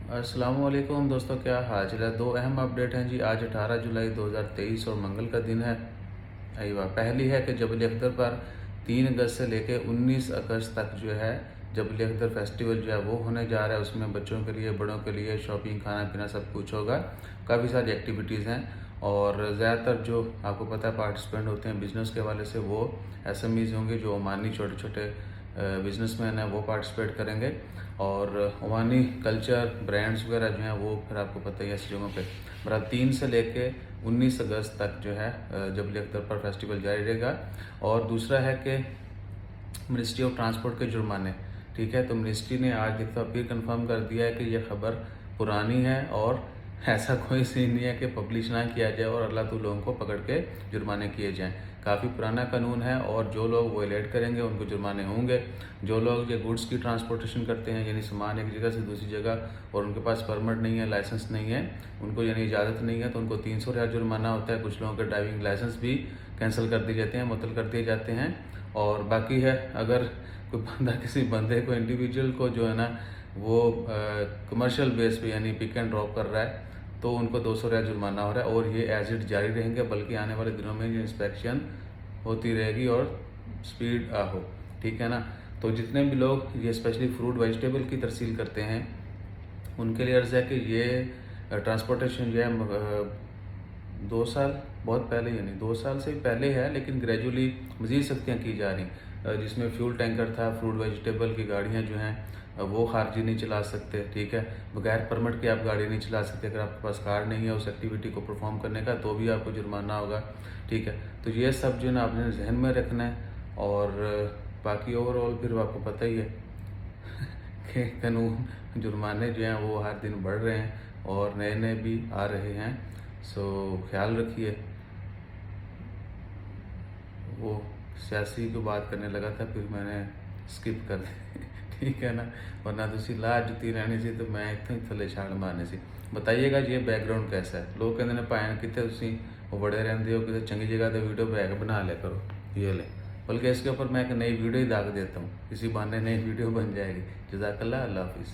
अस्सलामुअलैकुम दोस्तों, क्या हाल चाल है। दो अहम अपडेट हैं जी। आज 18 जुलाई 2023 और मंगल का दिन है। अयवा पहली है कि जबल अख्तर पर 3 अगस्त से लेकर 19 अगस्त तक जो है जबल अख्तर फेस्टिवल जो है वो होने जा रहा है। उसमें बच्चों के लिए, बड़ों के लिए शॉपिंग, खाना पीना सब कुछ होगा। काफ़ी सारी एक्टिविटीज़ हैं और ज़्यादातर जो आपको पता है पार्टिसिपेंट होते हैं बिज़नेस के हवाले से, वो एसएमईज़ होंगे। जो ओमानी छोटे छोटे बिजनेसमैन हैं वो पार्टिसिपेट करेंगे और ओमानी कल्चर ब्रांड्स वगैरह जो हैं वो फिर आपको पता ही है ऐसी जगहों पे बरा 3 से लेके 19 अगस्त तक जो है जबल अख्तर पर फेस्टिवल जारी रहेगा। और दूसरा है कि मिनिस्ट्री ऑफ ट्रांसपोर्ट के जुर्माने, ठीक है। तो मिनिस्ट्री ने आज एक बार फिर कंफर्म कर दिया है कि यह खबर पुरानी है और ऐसा कोई सीन नहीं है कि पब्लिश ना किया जाए और अल्लाह तो लोगों को पकड़ के जुर्माने किए जाएं। काफ़ी पुराना कानून है और जो लोग वायलेट करेंगे उनको जुर्माने होंगे। जो लोग ये गुड्स की ट्रांसपोर्टेशन करते हैं, यानी सामान एक जगह से दूसरी जगह, और उनके पास परमिट नहीं है, लाइसेंस नहीं है, उनको यानी इजाज़त नहीं है, तो उनको 300 रियाल जुर्माना होता है। कुछ लोगों के ड्राइविंग लाइसेंस भी कैंसिल कर दिए जाते हैं, मुअत्तल कर दिए जाते हैं। और बाकी है, अगर कोई बंदा किसी बंदे को, इंडिविजुअल को जो है ना वो कमर्शियल बेस पे यानी पिक एंड ड्रॉप कर रहा है, तो उनको 200 रियाल जुर्माना हो रहा है। और ये एज इट जारी रहेंगे, बल्कि आने वाले दिनों में ये इंस्पेक्शन होती रहेगी और स्पीड हो, ठीक है ना। तो जितने भी लोग ये स्पेशली फ्रूट वेजिटेबल की तरसील करते हैं उनके लिए अर्ज़ है कि ये ट्रांसपोर्टेशन जो है 2 साल बहुत पहले, यानी 2 साल से पहले है, लेकिन ग्रेजुअली मज़ीद सख्तियाँ की जा रही। जिसमें फ्यूल टैंकर था, फ्रूट वेजिटेबल की गाड़ियाँ जो हैं वो खारजी नहीं चला सकते, ठीक है। बगैर परमिट के आप गाड़ी नहीं चला सकते। अगर आपके पास कार नहीं है उस एक्टिविटी को परफॉर्म करने का, तो भी आपको जुर्माना होगा, ठीक है। तो ये सब जो है ना आपने जहन में रखना है। और बाकी ओवरऑल फिर आपको पता ही है कि कानून, जुर्माने जो हैं वो हर दिन बढ़ रहे हैं और नए नए भी आ रहे हैं। सो ख्याल रखिए। वो सियासी की बात करने लगा था, फिर मैंने स्किप कर दी ठीक है ना, वरना तुसी ला जुती रहनी सी तो मैं इतने थले छाल मारनी सी। बताइएगा जी ये बैकग्राउंड कैसा है। लोग कहते हैं भैन कितने तुसी वो बड़े रहते हो, किसी चंगी जगह तो वीडियो बैग बना लिया करो, ये ले। बल्कि इसके ऊपर मैं एक नई वीडियो ही दाग देता हूँ, इसी बहाने नई वीडियो बन जाएगी। जज़ाकल्लाह, अल्लाह हाफिज़।